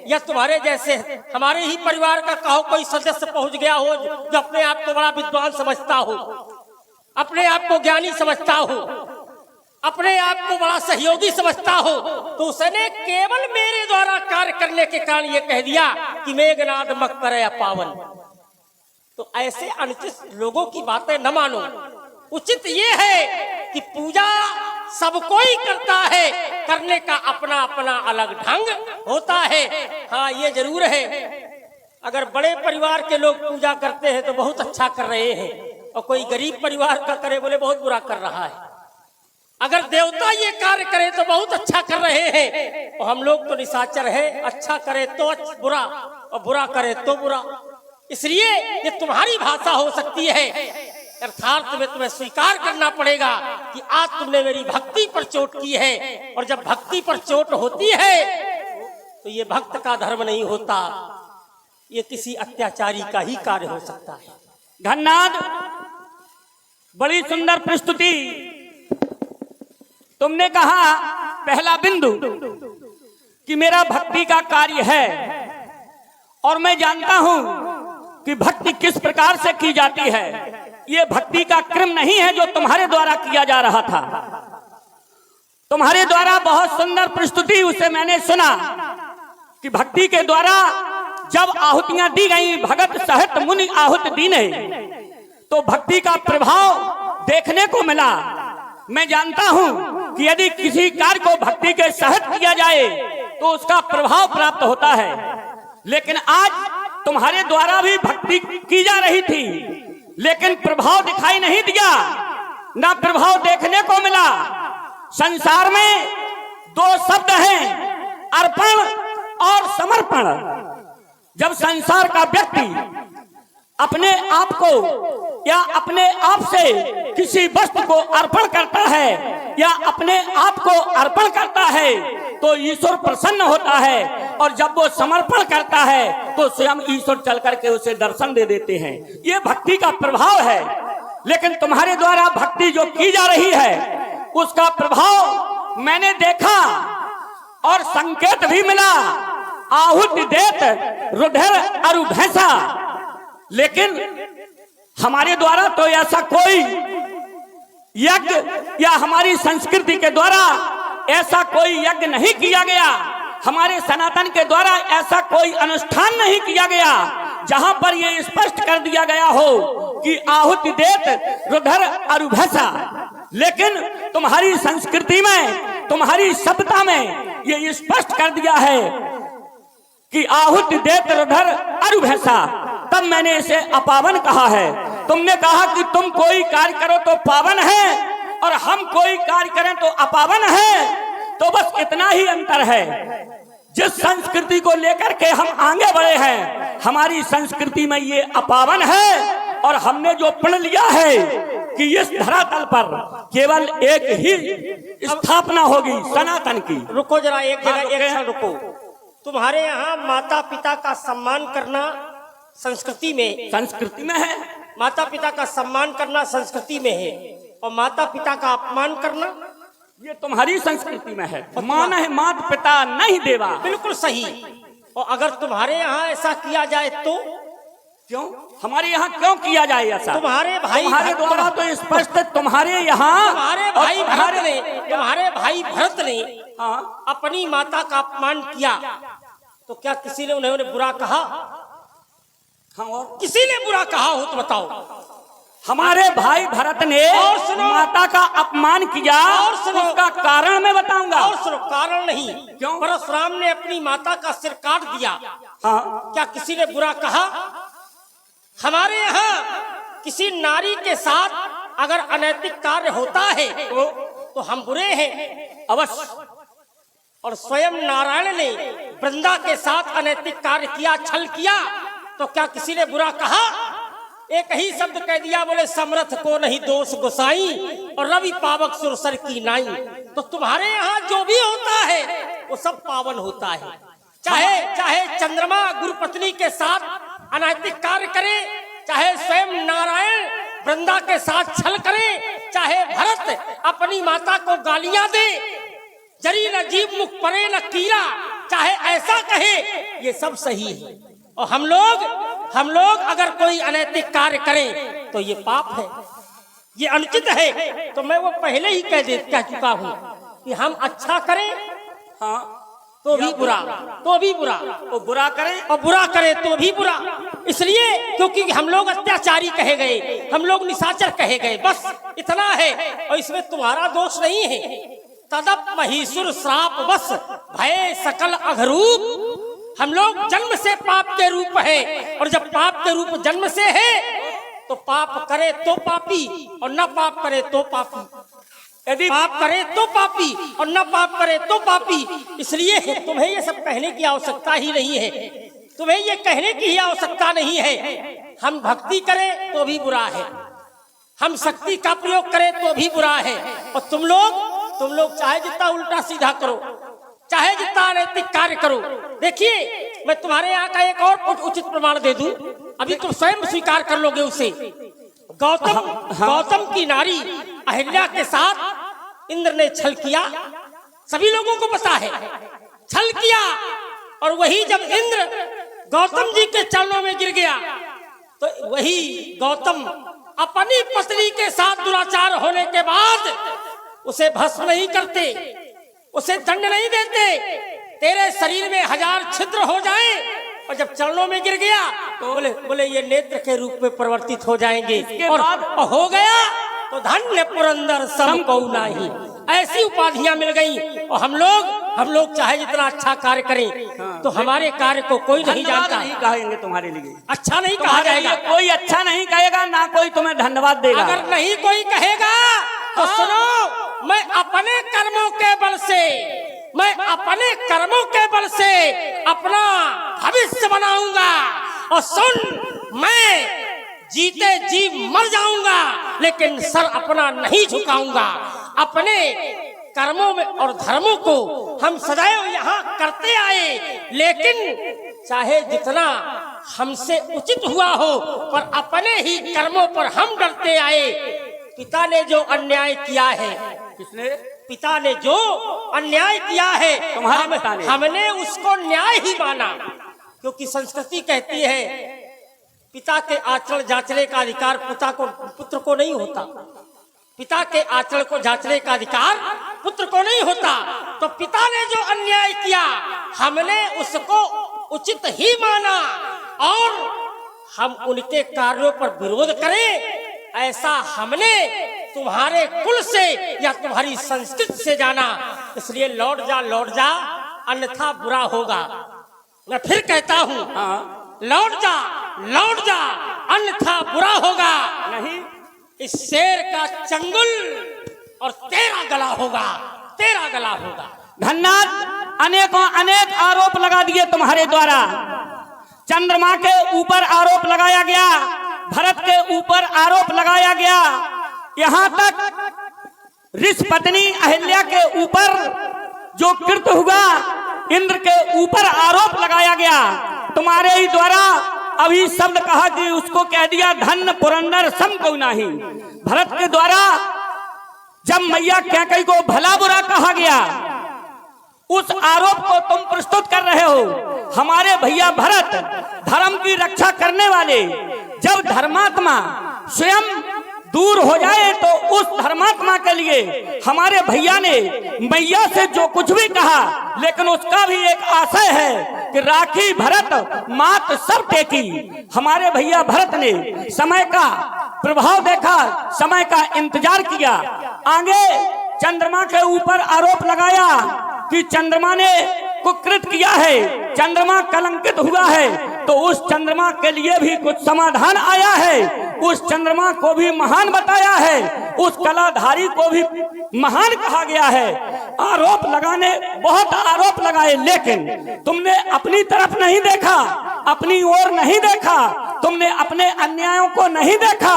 या तुम्हारे जैसे हमारे ही परिवार का कहो कोई सदस्य पहुंच गया हो जो अपने आप को बड़ा विद्वान समझता हो, अपने आप को ज्ञानी समझता हो, अपने आप को बड़ा सहयोगी समझता हो, तो उसने केवल मेरे द्वारा कार्य करने के कारण ये कह दिया कि मेघनाद मत करे अपावन। तो ऐसे अनुचित लोगों की बातें न मानो। उचित ये है कि पूजा सब कोई करता है, करने का अपना अपना अलग ढंग होता है। हाँ, ये जरूर है, अगर बड़े परिवार के लोग पूजा करते हैं तो बहुत अच्छा कर रहे हैं, और कोई गरीब परिवार का करे बोले बहुत बुरा कर रहा है। अगर देवता ये कार्य करे तो बहुत अच्छा कर रहे हैं, और हम लोग तो निशाचर है, अच्छा करे तो बुरा और बुरा करे तो बुरा। इसलिए ये तुम्हारी भाषा हो सकती है, अर्थात में तुम्हें स्वीकार करना पड़ेगा कि आज तुमने मेरी भक्ति पर चोट की है, और जब भक्ति पर चोट होती है तो ये भक्त का धर्म नहीं होता, ये किसी अत्याचारी का ही कार्य हो सकता है। घननाद, बड़ी सुंदर प्रस्तुति तुमने कहा। पहला बिंदु कि मेरा भक्ति का कार्य है, और मैं जानता हूं कि भक्ति किस प्रकार से की जाती है। ये भक्ति का क्रम नहीं है जो तुम्हारे द्वारा किया जा रहा था। तुम्हारे द्वारा बहुत सुंदर प्रस्तुति, उसे मैंने सुना कि भक्ति के द्वारा जब आहुतियां दी गई, भगत सहत मुनि आहुत दीने, तो भक्ति का प्रभाव देखने को मिला। मैं जानता हूं कि यदि किसी कार्य को भक्ति के सहत किया जाए तो उसका प्रभाव प्राप्त होता है, लेकिन आज तुम्हारे द्वारा भी भक्ति की जा रही थी, लेकिन प्रभाव दिखाई नहीं दिया, ना प्रभाव देखने को मिला। संसार में दो शब्द हैं, अर्पण और समर्पण। जब संसार का व्यक्ति अपने आप को या अपने आप से किसी वस्तु को अर्पण करता है या अपने आप को अर्पण करता है तो ईश्वर प्रसन्न होता है, और जब वो समर्पण करता है तो स्वयं ईश्वर चल करके उसे दर्शन दे देते हैं। ये भक्ति का प्रभाव है। लेकिन तुम्हारे द्वारा भक्ति जो की जा रही है उसका प्रभाव मैंने देखा और संकेत भी मिला, आहुति देत रुधिर अरु भैंसा। लेकिन हमारे द्वारा तो ऐसा कोई यज्ञ या हमारी संस्कृति के द्वारा ऐसा कोई यज्ञ नहीं किया गया, हमारे सनातन के द्वारा ऐसा कोई अनुष्ठान नहीं किया गया जहां पर ये स्पष्ट कर दिया गया हो कि आहुति देत रुधिर अरु भैंसा। लेकिन तुम्हारी संस्कृति में, तुम्हारी सभ्यता में ये स्पष्ट कर दिया है कि आहुति देत रुधिर अरु भैंसा। तब मैंने इसे अपावन कहा है। तुमने कहा कि तुम कोई कार्य करो तो पावन है और हम कोई कार्य करें तो अपावन है, तो बस इतना ही अंतर है। जिस संस्कृति को लेकर के हम आगे बढ़े हैं, हमारी संस्कृति में ये अपावन है, और हमने जो पढ़ लिया है कि इस धरातल पर केवल एक ही स्थापना होगी सनातन की। रुको जरा, एक जगह एक क्षण रुको। तुम्हारे यहाँ माता पिता का सम्मान करना संस्कृति में है। माता पिता का सम्मान करना संस्कृति में है, और माता पिता का अपमान करना ये तुम्हारी संस्कृति में है। मान है माता पिता नहीं देवा। बिल्कुल सही। और अगर तुम्हारे यहाँ ऐसा किया जाए तो क्यों? हमारे यहाँ क्यों किया जाए ऐसा? तुम्हारे भाई तुम्हारे द्वारा तो स्पष्ट तुम्हारे यहाँ तुम्हारे भाई भरत ने हाँ, अपनी माता का अपमान किया, तो क्या किसी ने उन्हें बुरा कहा? हाँ, और किसी ने बुरा कहा हो तो बताओ। हमारे भाई भरत ने और सुनो, माता का अपमान किया, और सुनो, उसका कारण मैं बताऊंगा। और सुनो, कारण नहीं। क्यों? परशुराम ने अपनी माता का सिर काट दिया, हाँ, क्या किसी ने बुरा कहा? हमारे यहाँ किसी नारी के साथ अगर अनैतिक कार्य होता है तो हम बुरे हैं अवश्य। और स्वयं नारायण ने वृंदा के साथ अनैतिक कार्य किया, छल किया, तो क्या किसी ने बुरा कहा? एक ही शब्द कह दिया, बोले समर्थ को नहीं दोष गोसाई और रवि पावक सुरसर की नाई। तो तुम्हारे यहाँ जो भी होता है वो सब पावन होता है। चाहे चंद्रमा गुरुपत्नी के साथ अनैतिक कार्य करे, चाहे स्वयं नारायण वृंदा के साथ छल करे, चाहे भरत अपनी माता को गालियां दे, जरी न जीव मुख परे न कीड़ा, चाहे ऐसा कहे, ये सब सही है। और हम लोग अगर कोई अनैतिक कार्य करें तो ये पाप है, ये अनुचित है। तो मैं वो पहले ही कह चुका हूँ कि हम अच्छा करें हाँ तो भी बुरा, वो बुरा करें तो भी बुरा। इसलिए क्योंकि हम लोग अत्याचारी कहे गए, हम लोग निशाचर कहे गए, बस इतना है। और इसमें तुम्हारा दोष नहीं है। तदप महीसुर श्राप बस भय सकल अघरूप। हम लोग जन्म से पाप के रूप है, और जब पाप के रूप जन्म से है तो पाप करे तो पापी और न पाप करे तो पापी। यदि पाप करे तो पापी और न पाप करे तो पापी। इसलिए तुम्हें ये सब कहने की आवश्यकता ही नहीं है, तुम्हें ये कहने की ही आवश्यकता नहीं है। हम भक्ति करें तो भी बुरा है, हम शक्ति का प्रयोग करें तो भी बुरा है। और तुम लोग चाहे जितना उल्टा सीधा करो, चाहे जितना अनैतिक कार्य करो। देखिए मैं तुम्हारे यहाँ का एक और उचित प्रमाण दे दूं, अभी तुम स्वयं स्वीकार कर लोगे उसे। गौतम की नारी अहिल्या के साथ इंद्र ने छल किया, सभी लोगों को पता है, छल किया। और वही जब इंद्र गौतम जी के चरणों में गिर गया तो वही गौतम अपनी पत्नी के साथ दुराचार होने के बाद उसे भस्म नहीं करते, उसे दंड नहीं देते। तेरे शरीर में 1000 छिद्र हो जाए और जब चरणों में गिर गया तो बोले ये नेत्र के रूप में परिवर्तित हो जाएंगे। और हो गया तो धन्य पुरंदर सम को नहीं, ऐसी उपाधियां मिल गई। और हम लोग चाहे जितना अच्छा कार्य करें तो हमारे कार्य को कोई नहीं जानता। नहीं कहेंगे तुम्हारे लिए, अच्छा नहीं कहा जाएगा, कोई अच्छा नहीं कहेगा, ना कोई तुम्हें धन्यवाद देगा। अगर नहीं कोई कहेगा तो सुनो, मैं अपने कर्मों के बल से अपना भविष्य बनाऊंगा। और सुन, मैं जीते जी मर जाऊंगा लेकिन सर अपना नहीं झुकाऊंगा। अपने कर्मों में और धर्मों को हम सदैव यहाँ करते आए, लेकिन चाहे जितना हमसे उचित हुआ हो, पर अपने ही कर्मों पर हम डरते आए। पिता ने जो अन्याय किया है, किसने? पिता ने जो अन्याय किया है, तुम्हारे पिता ने, हमने उसको न्याय ही माना। क्योंकि संस्कृति कहती है पिता के आचरण जांचने का अधिकार पुत्र को नहीं होता। पिता के आचरण को जांचने का अधिकार पुत्र को नहीं होता। तो पिता ने जो अन्याय किया हमने उसको उचित ही माना, और हम उनके कार्यों पर विरोध करें ऐसा हमने तुम्हारे कुल से या तुम्हारी संस्कृति से जाना। इसलिए लौट जा अन्यथा बुरा होगा। मैं फिर कहता हूँ, लौट जा अन्यथा बुरा होगा। नहीं, इस शेर का चंगुल और तेरा गला होगा। धन्यवाद। अनेक आरोप लगा दिए तुम्हारे द्वारा। चंद्रमा के ऊपर आरोप लगाया गया, भरत के ऊपर आरोप लगाया गया, यहाँ तक ऋषि पत्नी अहिल्या के ऊपर जो कृत्य हुआ इंद्र के ऊपर आरोप लगाया गया। तुम्हारे ही द्वारा अभी शब्द कहा कि उसको कह दिया धन्य पुरंदर सम को नहीं। भरत के द्वारा जब मैया कैकेयी को भला बुरा कहा गया, उस आरोप को तुम प्रस्तुत कर रहे हो। हमारे भैया भरत धर्म की रक्षा करने वाले, जब धर्मात्मा स्वयं दूर हो जाए तो उस धर्मात्मा के लिए हमारे भैया ने मैया से जो कुछ भी कहा, लेकिन उसका भी एक आशय है कि राखी भरत मात सब टेकी। हमारे भैया भरत ने समय का प्रभाव देखा, समय का इंतजार किया। आगे चंद्रमा के ऊपर आरोप लगाया कि चंद्रमा ने कुकृत किया है, चंद्रमा कलंकित हुआ है, तो उस चंद्रमा के लिए भी कुछ समाधान आया है। उस चंद्रमा को भी महान बताया है, उस कलाधारी को भी महान कहा गया है। आरोप लगाने बहुत आरोप लगाए, लेकिन तुमने अपनी तरफ नहीं देखा, अपनी ओर नहीं देखा, तुमने अपने अन्यायों को नहीं देखा।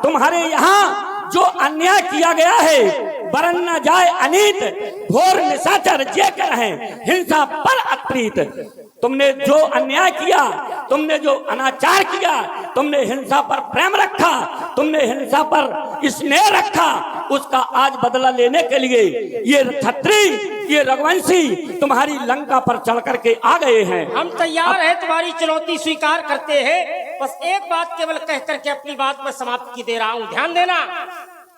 तुम्हारे यहाँ जो अन्याय किया गया है, बरन न जाए अनीत, घोर निशाचर जे कर हैं, हिंसा पर अप्रीत। तुमने जो अन्याय किया, तुमने जो अनाचार किया, तुमने हिंसा पर प्रेम रखा, तुमने हिंसा पर स्नेह रखा, उसका आज बदला लेने के लिए ये छत्री, ये रघुवंशी तुम्हारी लंका पर चढ़ करके आ गए हैं। हम तैयार हैं, तुम्हारी चुनौती स्वीकार करते हैं। बस एक बात केवल कह करके अपनी बात में समाप्ति दे रहा हूँ, ध्यान देना।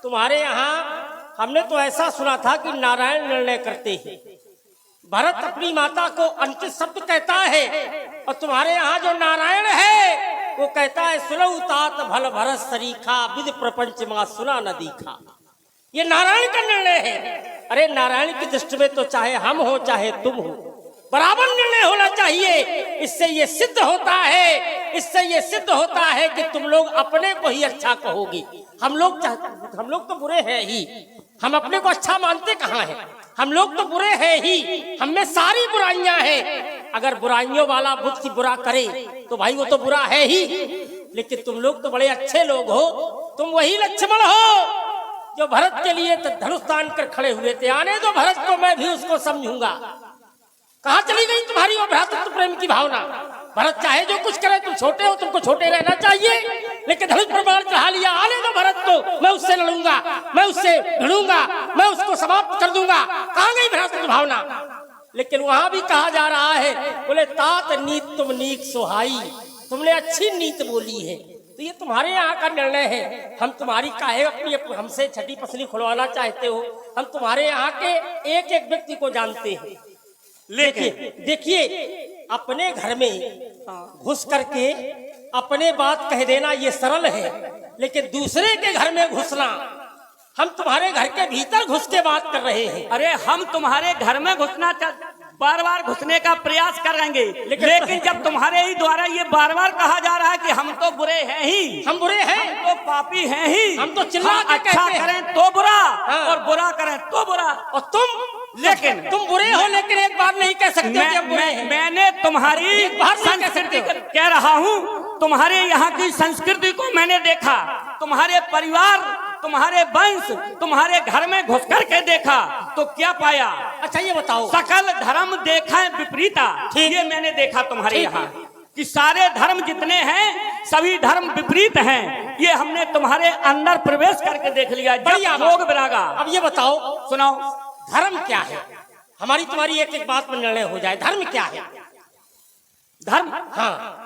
तुम्हारे यहाँ हमने तो ऐसा सुना था कि नारायण निर्णय करते हैं, भरत अपनी माता को अंतिम शब्द कहता है, और तुम्हारे यहाँ जो नारायण है वो कहता है सुनऊ तात भल भरत सरीखा, विद प्रपंच माँ सुना न दीखा। ये नारायण का निर्णय है। अरे नारायण की दृष्टि में तो चाहे हम हो चाहे तुम हो, बराबर निर्णय होना चाहिए। इससे ये सिद्ध होता है, इससे ये सिद्ध होता है कि तुम लोग अपने को ही अच्छा कहोगे। हम लोग तो बुरे हैं ही, हम अपने को अच्छा मानते कहाँ हैं? हम लोग तो बुरे हैं ही, हम में सारी बुराइयां हैं। अगर बुराइयों वाला व्यक्ति बुरा करे तो भाई वो तो बुरा है ही, लेकिन तुम लोग तो बड़े अच्छे लोग हो। तुम वही लक्ष्मण हो जो भरत के लिए तो धनुष तान कर खड़े हुए थे। आने दो भरत को, मैं भी उसको समझूंगा। कहाँ चली गई तुम्हारी वो भ्रातृत्व प्रेम की भावना? भरत चाहे जो कुछ करे, तुम छोटे हो, तुमको छोटे रहना चाहिए, लेकिन धनुष प्रमाण चढ़ा लिया। आने दो भरत को, मैं उससे लड़ूंगा, मैं उससे भिड़ूंगा, मैं उसको समाप्त कर दूंगा। कहाँ गई भ्रातृत्व भावना? लेकिन वहां भी कहा जा रहा है, बोले तात नीत तुम नीक सुहाई, तुमने अच्छी नीत बोली है। तो ये तुम्हारे यहाँ का निर्णय है। हम तुम्हारी काहे अपनी हमसे छठी पसली खुलवाना चाहते हो? हम तुम्हारे यहाँ के एक एक व्यक्ति को जानते हैं, लेकिन देखिए अपने घर में घुस करके अपने बात कह देना ये सरल है, लेकिन दूसरे के घर में घुसना, हम तुम्हारे घर के भीतर घुस के बात कर रहे हैं। अरे हम तुम्हारे घर में घुसना बार बार घुसने का प्रयास करेंगे, लेकिन जब तुम्हारे ही द्वारा ये बार बार कहा जा रहा है कि हम तो बुरे हैं ही, हम बुरे हैं, हम तो पापी हैं ही, हम तो चिल्ला के अच्छा कहते हैं। करें तो बुरा, हाँ। और बुरा करें तो बुरा। और लेकिन तुम बुरे हो, लेकिन एक बार नहीं कह सकते कि हम बुरे हैं। मैंने तुम्हारी एक बार नहीं कह संस्कृति सकते। कह रहा हूँ, तुम्हारे यहाँ की संस्कृति को मैंने देखा, तुम्हारे परिवार, तुम्हारे वंश, तुम्हारे घर में घुस कर के देखा तो क्या पाया? अच्छा ये बताओ, सकल धर्म देखा विपरीता, ये मैंने देखा तुम्हारे यहाँ कि सारे धर्म जितने हैं सभी धर्म विपरीत हैं। ये हमने तुम्हारे अंदर प्रवेश करके देख लिया। लोग विरागा। अब ये बताओ, सुनाओ, धर्म क्या है? हमारी तुम्हारी एक एक बात पर निर्णय हो जाए। धर्म क्या है? धर्म, हाँ,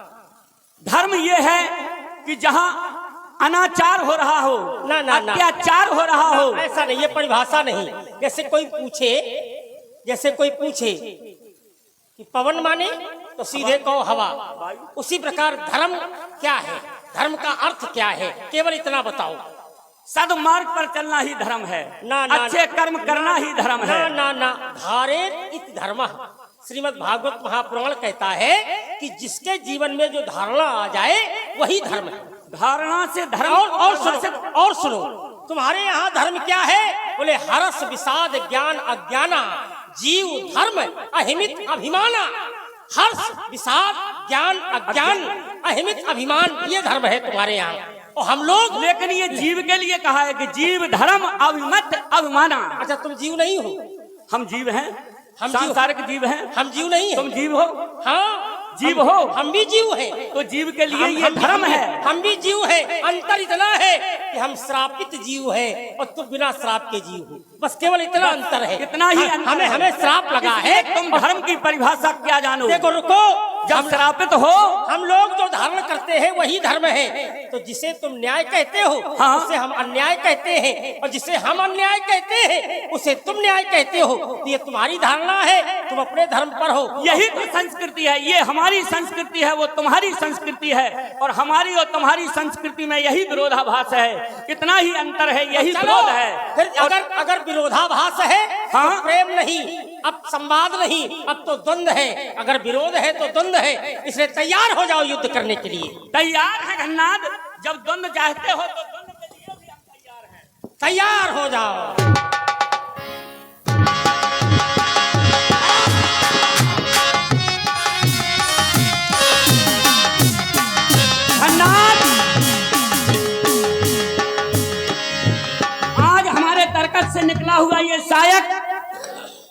धर्म ये है कि जहाँ अनाचार हो रहा हो, ना ना ना, अत्याचार हो रहा हो, ऐसा नहीं, ये परिभाषा नहीं। जैसे कोई पूछे कि पवन माने तो सीधे कहो हवा, उसी प्रकार धर्म क्या है, धर्म का अर्थ क्या है, केवल इतना बताओ। सद्मार्ग पर चलना ही धर्म है, ना, ना, अच्छे कर्म करना ही धर्म है। ना ना ना, धारेत इति धर्मः, श्रीमद् भागवत महापुराण कहता है कि जिसके जीवन में जो धारणा आ जाए वही धर्म है। धारणा से धर्म। और सुनो, तुम्हारे यहाँ धर्म क्या है? बोले हरस विषाद ज्ञान अज्ञाना, जीव धर्म अहिमित अभिमाना। हर्ष विषाद ज्ञान अज्ञान अहिमित अभिमान, ये धर्म है तुम्हारे यहाँ। और हम लोग, लेकिन ये जीव के लिए कहा है कि जीव धर्म अभिमत अभिमाना। अच्छा तुम जीव नहीं हो? हम जीव हैं, हम सांसारिक जीव हैं। हम जीव नहीं है। तुम जीव हो? हाँ जीव हो? हम भी जीव हैं। तो जीव के लिए ये धर्म है। हम भी जीव हैं। अंतर इतना है कि हम श्रापित जीव हैं और तुम बिना श्राप के जीव हो। बस केवल इतना अंतर है, इतना ही अंतर है। हमें श्राप लगा है। तुम धर्म की परिभाषा क्या जानो? देखो रुको, जब श्रापित हो, हम लोग जो धारण करते हैं वही धर्म है। तो जिसे तुम न्याय कहते हो, हाँ, उसे हम अन्याय कहते हैं, और जिसे हम अन्याय कहते हैं उसे तुम न्याय कहते हो। तो ये तुम्हारी धारणा है, तुम अपने धर्म पर हो। यही तो संस्कृति है। ये हमारी संस्कृति है, वो तुम्हारी संस्कृति है, और हमारी और तुम्हारी संस्कृति में यही विरोधाभास है। इतना ही अंतर है, यही विरोध है। फिर अगर विरोधाभास है, हाँ, तो प्रेम नहीं, अब संवाद नहीं, अब तो द्वंद है। अगर विरोध है तो द्वंद है, इसलिए तैयार हो जाओ युद्ध करने के लिए। तैयार है घन्नाद, जब द्वंद्व चाहते हो तो द्वंद्व के लिए भी हम तैयार हैं। तैयार हो जाओ। धन्यवाद। आज हमारे तरकत से निकला हुआ ये शायक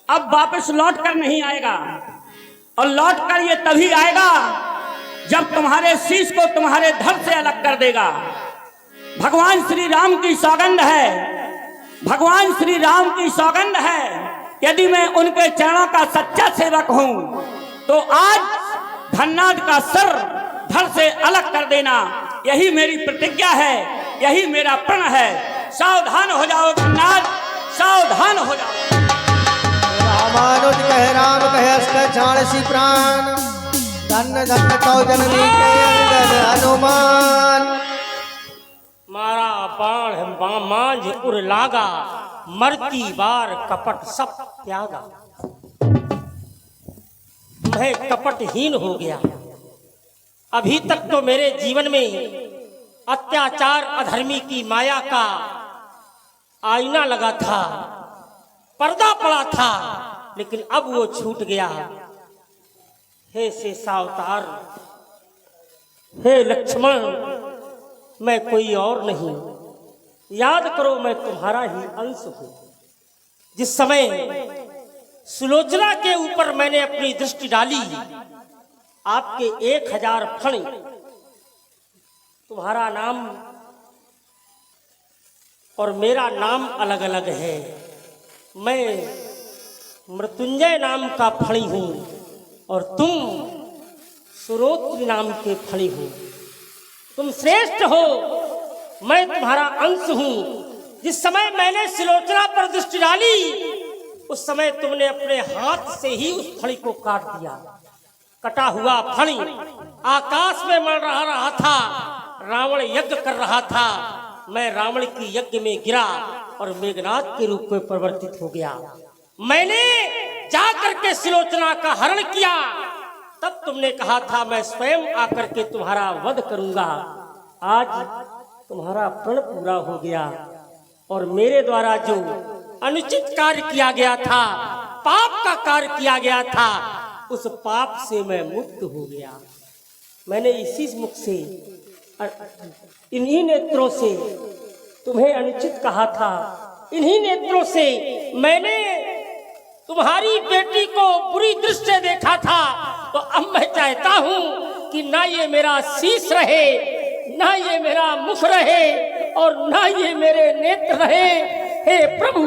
अब वापस लौट कर नहीं आएगा, और लौट कर ये तभी आएगा जब तुम्हारे शीश को तुम्हारे धड़ से अलग कर देगा। भगवान श्री राम की सौगंध है, भगवान श्री राम की सौगंध है, यदि मैं उनके चरणों का सच्चा सेवक हूं तो आज धन्नाद का सर धड़ से अलग कर देना, यही मेरी प्रतिज्ञा है, यही मेरा प्रण है। सावधान हो जाओ धन्नाद, सावधान हो जाओ। रामानुज कह राम कह अस्कर झाड़सी प्राण, धन्य धन्य तो जननी के अंगद हनुमान। मारा बाण मांझ उर लागा, मरती बार कपट सब त्यागा। मैं कपटहीन हो गया। अभी तक तो मेरे जीवन में अत्याचार अधर्मी की माया का आईना लगा था, पर्दा पड़ा था, लेकिन अब वो छूट गया। हे शेषावतार, हे लक्ष्मण, मैं कोई और नहीं, याद करो मैं तुम्हारा ही अंश हूं। जिस समय सुलोचना के ऊपर मैंने अपनी दृष्टि डाली, आपके 1000 फण, तुम्हारा नाम और मेरा नाम अलग अलग है। मैं मृत्युंजय नाम का फणी हूं और तुम सुरोत्र नाम के फणी हो। तुम श्रेष्ठ हो, मैं तुम्हारा अंश हूं। जिस समय मैंने सुलोचना पर दृष्टि डाली, उस समय तुमने अपने हाथ से ही उस फणी को काट दिया। कटा हुआ फणी आकाश में मंडरा रहा था, रावण यज्ञ कर रहा था। मैं रावण की यज्ञ में गिरा और मेघनाद के रूप में परिवर्तित हो गया। मैंने जाकर के सुलोचना का हरण किया, तब तुमने कहा था मैं स्वयं आकर के तुम्हारा वध करूंगा। आज तुम्हारा प्रण पूरा हो गया और मेरे द्वारा जो अनुचित कार्य किया गया था, पाप का कार्य किया गया था, उस पाप से मैं मुक्त हो गया। मैंने इसी मुख से, इन्हीं नेत्रों से तुम्हें अनुचित कहा था। इन्हीं नेत्रों से मैंने तुम्हारी बेटी को बुरी दृष्टि से देखा था। तो अब मैं चाहता हूं कि ना ये मेरा शीश रहे, ना ये मेरा मुख रहे, और ना ये मेरे नेत्र रहे। हे प्रभु,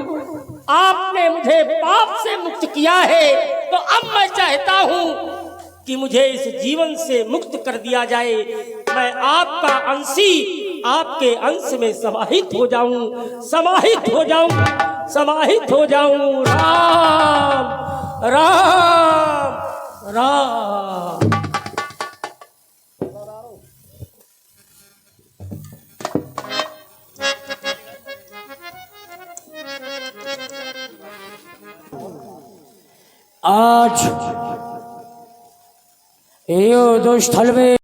आपने मुझे पाप से मुक्त किया है, तो अब मैं चाहता हूं कि मुझे इस जीवन से मुक्त कर दिया जाए। मैं आपका अंशी, आपके अंश में समाहित हो जाऊं, समाहित हो जाऊं, समाहित हो जाऊं। राम राम राम। आज युद्ध स्थल में